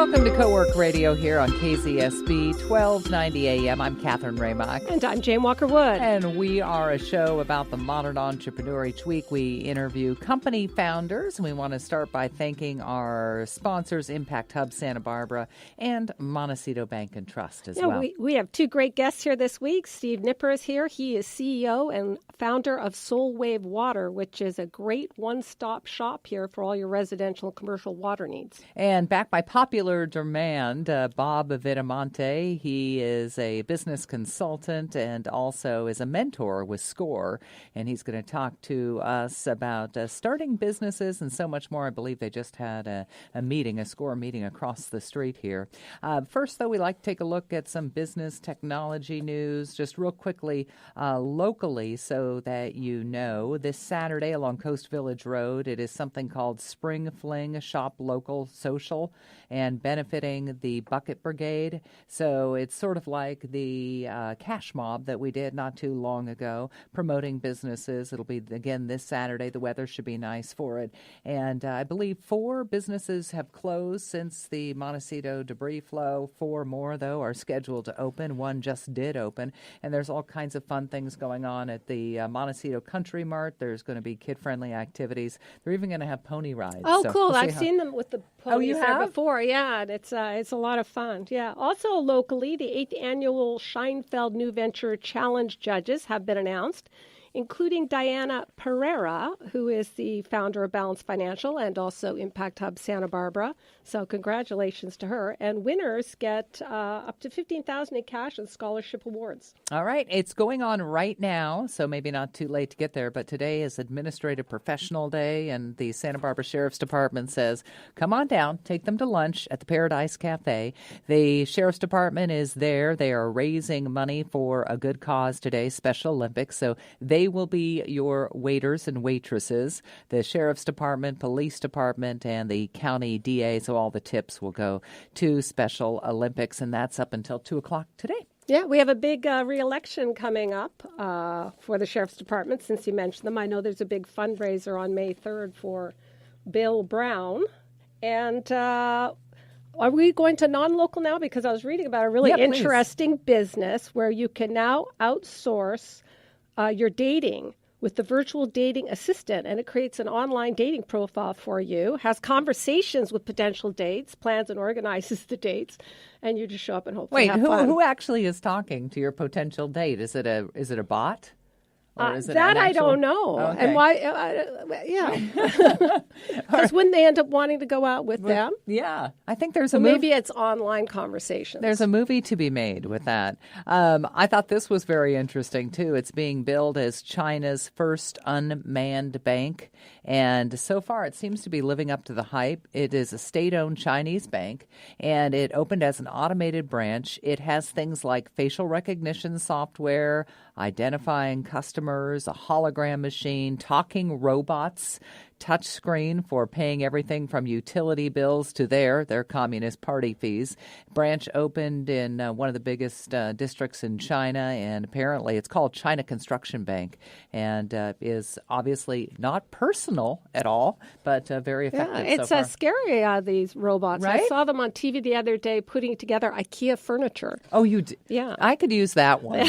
Welcome to Co-Work Radio here on KZSB 1290 AM. I'm Catherine Raymock. And I'm Jane Walker-Wood. And we are a show about the modern entrepreneur. Each week we interview company founders, and we want to start by thanking our sponsors, Impact Hub Santa Barbara and Montecito Bank and Trust as well. We have two great guests here this week. Steve Nipper is here. He is CEO and founder of Soul Wave Water, which is a great one-stop shop here for all your residential and commercial water needs. And back by popular demand, Bob Vitamente. He is a business consultant and also is a mentor with SCORE. And he's going to talk to us about starting businesses and so much more. I believe they just had a meeting, a SCORE meeting across the street here. First, though, we like to take a look at some business technology news just real quickly locally so that you know. This Saturday along Coast Village Road, it is something called Spring Fling Shop Local Social, and benefiting the Bucket Brigade. So it's sort of like the cash mob that we did not too long ago, promoting businesses. It'll be, again, this Saturday. The weather should be nice for it. And I believe 4 businesses have closed since the Montecito debris flow. 4 more, though, are scheduled to open. 1 just did open. And there's all kinds of fun things going on at the Montecito Country Mart. There's going to be kid-friendly activities. They're even going to have pony rides. Oh, so cool. I've seen them with the ponies there have? before. Yeah, and it's a lot of fun. Yeah. Also locally, the 8th annual Scheinfeld New Venture Challenge judges have been announced, including Diana Pereira, who is the founder of Balance Financial and also Impact Hub Santa Barbara. So congratulations to her. And winners get up to $15,000 in cash and scholarship awards. All right. It's going on right now, so maybe not too late to get there. But today is Administrative Professional Day, and the Santa Barbara Sheriff's Department says, come on down, take them to lunch at the Paradise Cafe. The Sheriff's Department is there. They are raising money for a good cause today, Special Olympics. So they will be your waiters and waitresses. The Sheriff's Department, Police Department, and the County DA. So all the tips will go to Special Olympics, and that's up until 2 o'clock today. Yeah, we have a big re-election coming up for the Sheriff's Department, since you mentioned them. I know there's a big fundraiser on May 3rd for Bill Brown. And are we going to non-local now? Because I was reading about a really interesting business where you can now outsource your dating with the virtual dating assistant, and it creates an online dating profile for you, has conversations with potential dates, plans and organizes the dates, and you just show up and hopefully have fun. Who actually is talking to your potential date? Is it a bot? Or is it that an actual... I don't know. Okay. And why? Yeah. Because wouldn't they end up wanting to go out with them? Yeah. I think there's maybe it's online conversations. There's a movie to be made with that. I thought this was very interesting, too. It's being billed as China's first unmanned bank. And so far, it seems to be living up to the hype. It is a state-owned Chinese bank, and it opened as an automated branch. It has things like facial recognition software, identifying customers, a hologram machine, talking robots, touch screen for paying everything from utility bills to their Communist Party fees. Branch opened in one of the biggest districts in China, and apparently it's called China Construction Bank, and is obviously not personal at all, but very effective. Yeah, it's scary, these robots. Right? I saw them on TV the other day putting together IKEA furniture. Oh, you did? Yeah. I could use that one.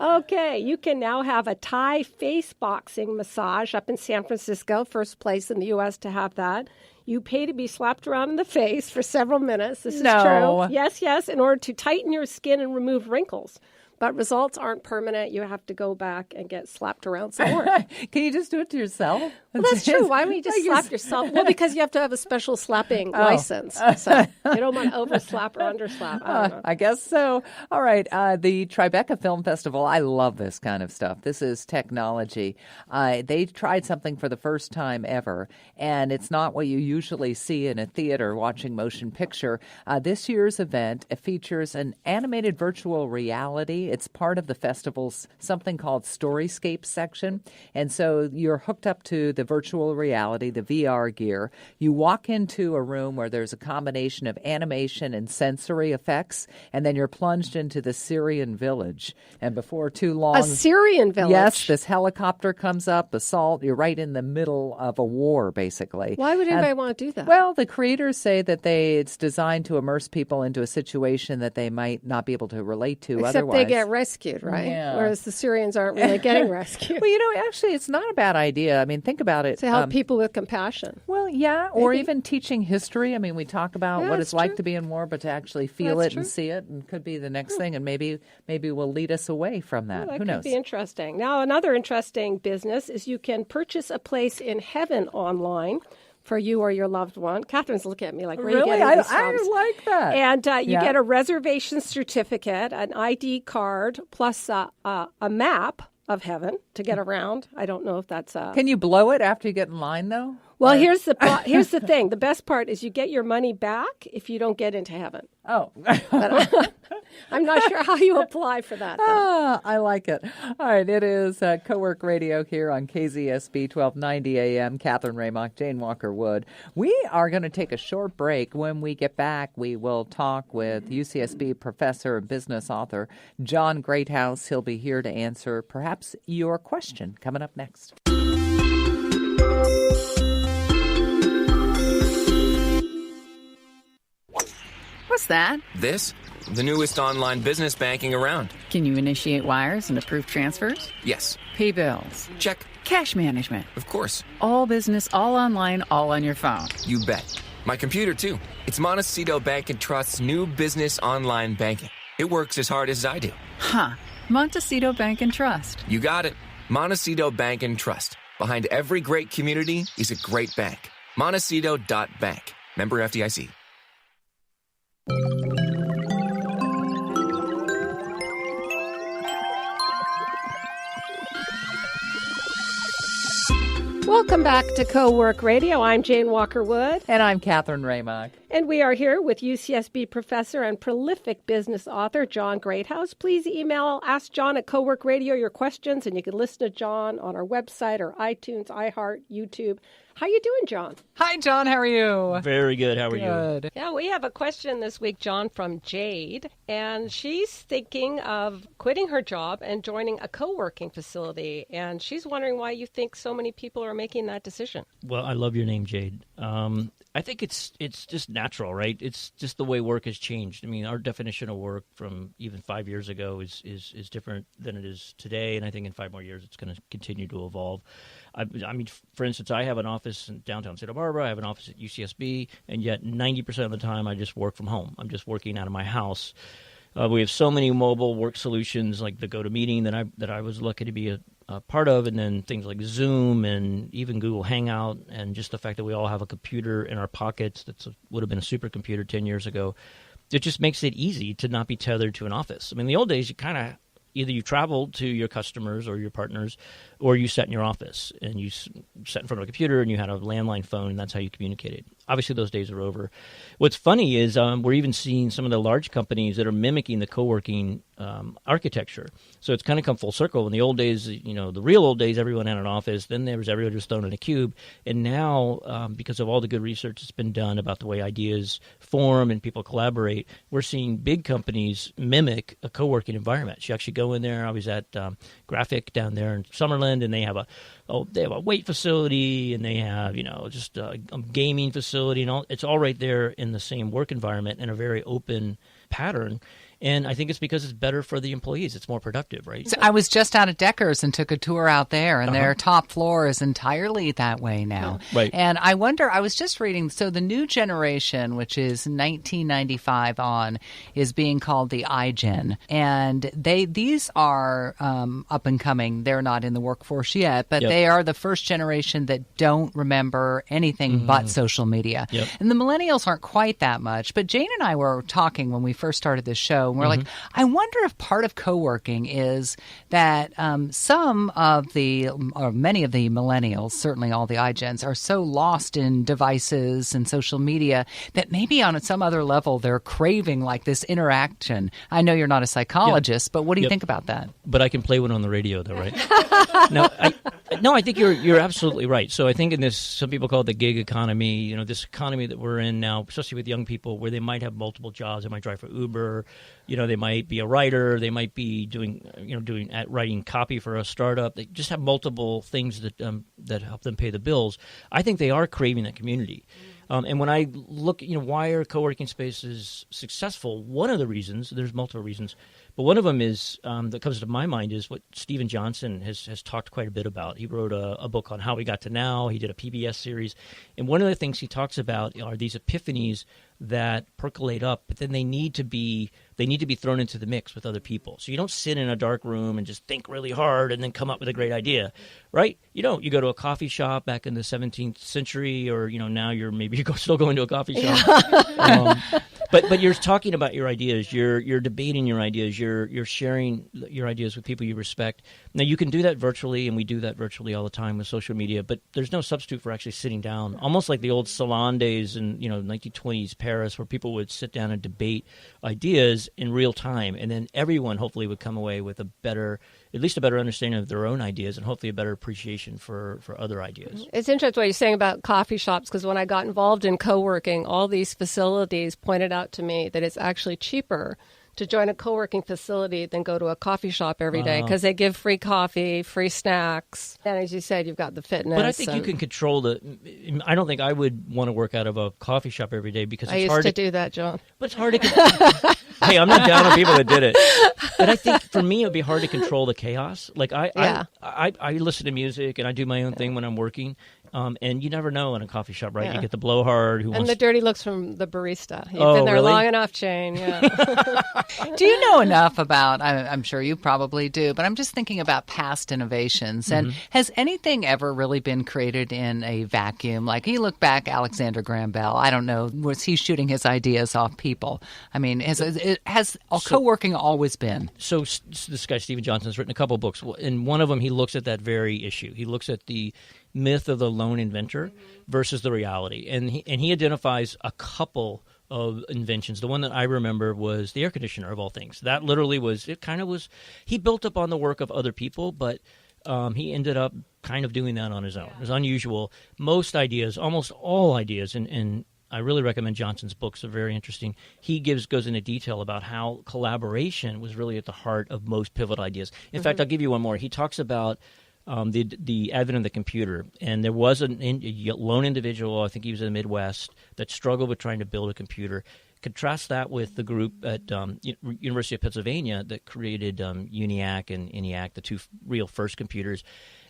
Okay, you can now have a Thai face boxing massage up in San Francisco, first place in the U.S. to have that. You pay to be slapped around in the face for several minutes. This is true. Yes, in order to tighten your skin and remove wrinkles. But results aren't permanent. You have to go back and get slapped around some more. Can you just do it to yourself? Well, that's true. Why don't you just slap yourself? Well, because you have to have a special slapping license. So you don't want to overslap or underslap. I don't know. I guess so. All right. The Tribeca Film Festival. I love this kind of stuff. This is technology. They tried something for the first time ever, and it's not what you usually see in a theater watching motion picture. This year's event features an animated virtual reality. it's part of the festival's something called Storyscape section. And so you're hooked up to the virtual reality, the VR gear. You walk into a room where there's a combination of animation and sensory effects, and then you're plunged into the Syrian village. And before too long... A Syrian village? Yes, this helicopter comes up, assault. You're right in the middle of a war, basically. Why would anybody want to do that? Well, the creators say that it's designed to immerse people into a situation that they might not be able to relate to Except otherwise. they get rescued, right? Yeah. Whereas the Syrians aren't really getting rescued. Well, actually, it's not a bad idea. I mean, think about it. To help people with compassion. Well, yeah, or even teaching history. I mean, we talk about what it's like to be in war, but to actually feel it and see it, and could be the next thing, and maybe will lead us away from that. Well, Who knows? Could be interesting. Now, another interesting business is you can purchase a place in heaven online for you or your loved one. Catherine's looking at me like, where are you Really? getting these I from? like that. And you get a reservation certificate, an ID card, plus a map of heaven to get around. I don't know if that's a... Can you blow it after you get in line, though? Well, here's the thing. The best part is you get your money back if you don't get into heaven. Oh. But I'm not sure how you apply for that, though. I like it. All right, it is Cowork Radio here on KZSB 1290 AM. Catherine Raymock, Jane Walker Wood. We are going to take a short break. When we get back, we will talk with UCSB professor and business author John Greathouse. He'll be here to answer perhaps your question. Coming up next. What's that? This? The newest online business banking around. Can you initiate wires and approve transfers? Yes. Pay bills? Check. Cash management? Of course. All business, all online, all on your phone. You bet. My computer, too. It's Montecito Bank and Trust's new business online banking. It works as hard as I do. Huh. Montecito Bank and Trust. You got it. Montecito Bank and Trust. Behind every great community is a great bank. Montecito.bank. Member FDIC. Welcome back to Co-Work Radio. I'm Jane Walker Wood. And I'm Catherine Raymock. And we are here with UCSB professor and prolific business author John Greathouse. Please email Ask John at Co-Work Radio your questions, and you can listen to John on our website or iTunes, iHeart, YouTube. How you doing, John? Hi, John. How are you? Very good. How are Good. you? Yeah, we have a question this week, John, from Jade, and she's thinking of quitting her job and joining a co-working facility, and she's wondering why you think so many people are making that decision. Well, I love your name, Jade. I think it's just natural, right? It's just the way work has changed. I mean, our definition of work from even 5 years ago is different than it is today, and I think in 5 more years it's going to continue to evolve. I mean, for instance, I have an office in downtown Santa Barbara. I have an office at UCSB, and yet 90% of the time I just work from home. I'm just working out of my house. We have so many mobile work solutions like the GoToMeeting that I was lucky to be a part of, and then things like Zoom and even Google Hangout, and just the fact that we all have a computer in our pockets that would have been a supercomputer 10 years ago. It just makes it easy to not be tethered to an office. I mean, in the old days, you kind of either you traveled to your customers or your partners, or you sat in your office and you sat in front of a computer and you had a landline phone, and that's how you communicated. Obviously, those days are over. What's funny is we're even seeing some of the large companies that are mimicking the co-working architecture. So it's kind of come full circle. In the old days, the real old days, everyone had an office. Then there was everyone just thrown in a cube. And now, because of all the good research that's been done about the way ideas form and people collaborate, we're seeing big companies mimic a co-working environment. You actually go in there. I was at Graphic down there in Summerlin, and they have a weight facility, and they have just a gaming facility, and all. It's all right there in the same work environment in a very open pattern. And I think it's because it's better for the employees. It's more productive, right? So I was just out at Decker's and took a tour out there, and their top floor is entirely that way now. Right. And I wonder, I was just reading, so the new generation, which is 1995 on, is being called the iGen. And these are up and coming. They're not in the workforce yet, but they are the first generation that don't remember anything but social media. Yep. And the millennials aren't quite that much. But Jane and I were talking when we first started this show, And we're like, I wonder if part of co-working is that some of the, or many of the millennials, certainly all the iGens, are so lost in devices and social media that maybe on some other level they're craving like this interaction. I know you're not a psychologist, but what do you think about that? But I can play one on the radio, though, right? No, I think you're absolutely right. So I think in this, some people call it the gig economy, this economy that we're in now, especially with young people, where they might have multiple jobs. They might drive for Uber, they might be a writer, they might be writing copy for a startup. They just have multiple things that help them pay the bills. I think they are craving that community. And when I look, why are co-working spaces successful? One of the reasons, there's multiple reasons, but one of them is that comes to my mind is what Steven Johnson has talked quite a bit about. He wrote a book on how we got to now. He did a PBS series, and one of the things he talks about are these epiphanies that percolate up, but then they need to be thrown into the mix with other people. So you don't sit in a dark room and just think really hard and then come up with a great idea, right? You don't. You go to a coffee shop back in the 17th century, or now you're still going to a coffee shop. But you're talking about your ideas. You're debating your ideas. You're sharing your ideas with people you respect. Now you can do that virtually, and we do that virtually all the time with social media. But there's no substitute for actually sitting down, almost like the old salon days in 1920s Paris, where people would sit down and debate ideas in real time, and then everyone hopefully would come away with at least a better understanding of their own ideas, and hopefully a better appreciation for other ideas. It's interesting what you're saying about coffee shops, because when I got involved in co-working, all these facilities pointed out to me that it's actually cheaper to join a co-working facility than go to a coffee shop every day, because they give free coffee, free snacks. And as you said, you've got the fitness. But I think you can control I don't think I would want to work out of a coffee shop every day, because it's hard to do that, John. But it's hard to Hey, I'm not down on people that did it. But I think for me, it would be hard to control the chaos. Like I listen to music and I do my own thing when I'm working. And you never know in a coffee shop, right? Yeah. You get the blowhard and the dirty looks from the barista. You've been there really? long enough, Jane. Yeah. Do you know enough about, I'm sure you probably do, but I'm just thinking about past innovations. And has anything ever really been created in a vacuum? Like you look back, Alexander Graham Bell, I don't know, was he shooting his ideas off people? I mean, has co-working always been? So this guy, Steven Johnson, has written a couple books. In one of them, he looks at that very issue. He looks at the myth of the lone inventor versus the reality. And he identifies a couple of inventions. The one that I remember was the air conditioner, of all things. That literally he built up on the work of other people, but he ended up kind of doing that on his own. It was unusual. Most ideas, almost all ideas, and I really recommend Johnson's books. They're very interesting. He goes into detail about how collaboration was really at the heart of most pivotal ideas. In fact, I'll give you one more. He talks about the advent of the computer, and there was a lone individual, I think he was in the Midwest, that struggled with trying to build a computer. Contrast that with the group at University of Pennsylvania that created ENIAC and ENIAC, the two real first computers.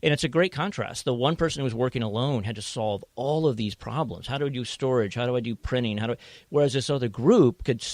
And it's a great contrast. The one person who was working alone had to solve all of these problems. How do I do storage? How do I do printing? Whereas this other group could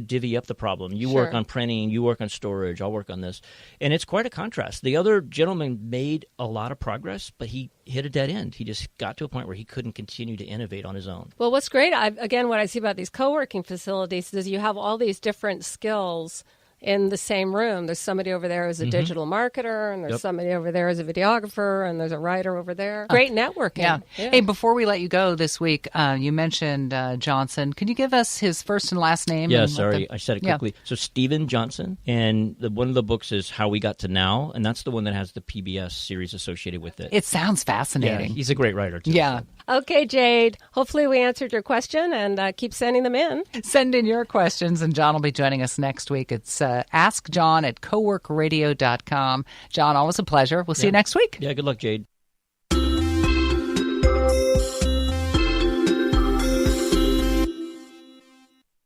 divvy up the problem. You work on printing, you work on storage, I'll work on this. And it's quite a contrast. The other gentleman made a lot of progress, but he hit a dead end. He just got to a point where he couldn't continue to innovate on his own. Well, what's great, again, what I see about these co-working facilities is you have all these different skills in the same room. There's somebody over there who's a digital marketer, and there's somebody over there who's a videographer, and there's a writer over there. Great networking. Yeah. Hey, before we let you go this week, you mentioned Johnson. Can you give us his first and last name? Yeah, sorry, I said it quickly. So Steven Johnson, and one of the books is How We Got to Now, and that's the one that has the PBS series associated with it. It sounds fascinating. Yeah, he's a great writer, too. Yeah. Okay, Jade. Hopefully we answered your question, and keep sending them in. Send in your questions, and John will be joining us next week. It's Ask John at coworkradio.com. John, always a pleasure. We'll see you next week. Yeah, good luck, Jade.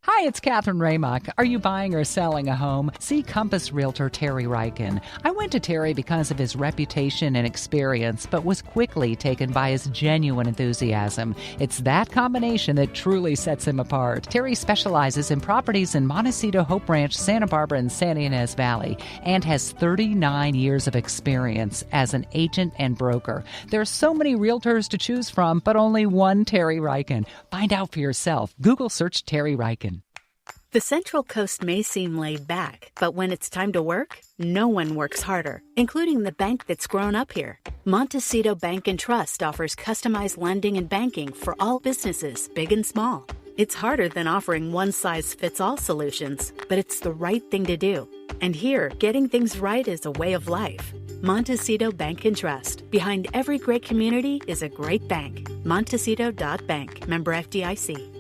Hi, it's Catherine Raymock. Are you buying or selling a home? See Compass Realtor Terry Ryken. I went to Terry because of his reputation and experience, but was quickly taken by his genuine enthusiasm. It's that combination that truly sets him apart. Terry specializes in properties in Montecito, Hope Ranch, Santa Barbara, and Santa Ynez Valley, and has 39 years of experience as an agent and broker. There are so many realtors to choose from, but only one Terry Ryken. Find out for yourself. Google search Terry Ryken. The Central Coast may seem laid back, but when it's time to work, no one works harder, including the bank that's grown up here. Montecito Bank and Trust offers customized lending and banking for all businesses, big and small. It's harder than offering one-size-fits-all solutions, but it's the right thing to do. And here, getting things right is a way of life. Montecito Bank and Trust. Behind every great community is a great bank. Montecito.bank. Member FDIC.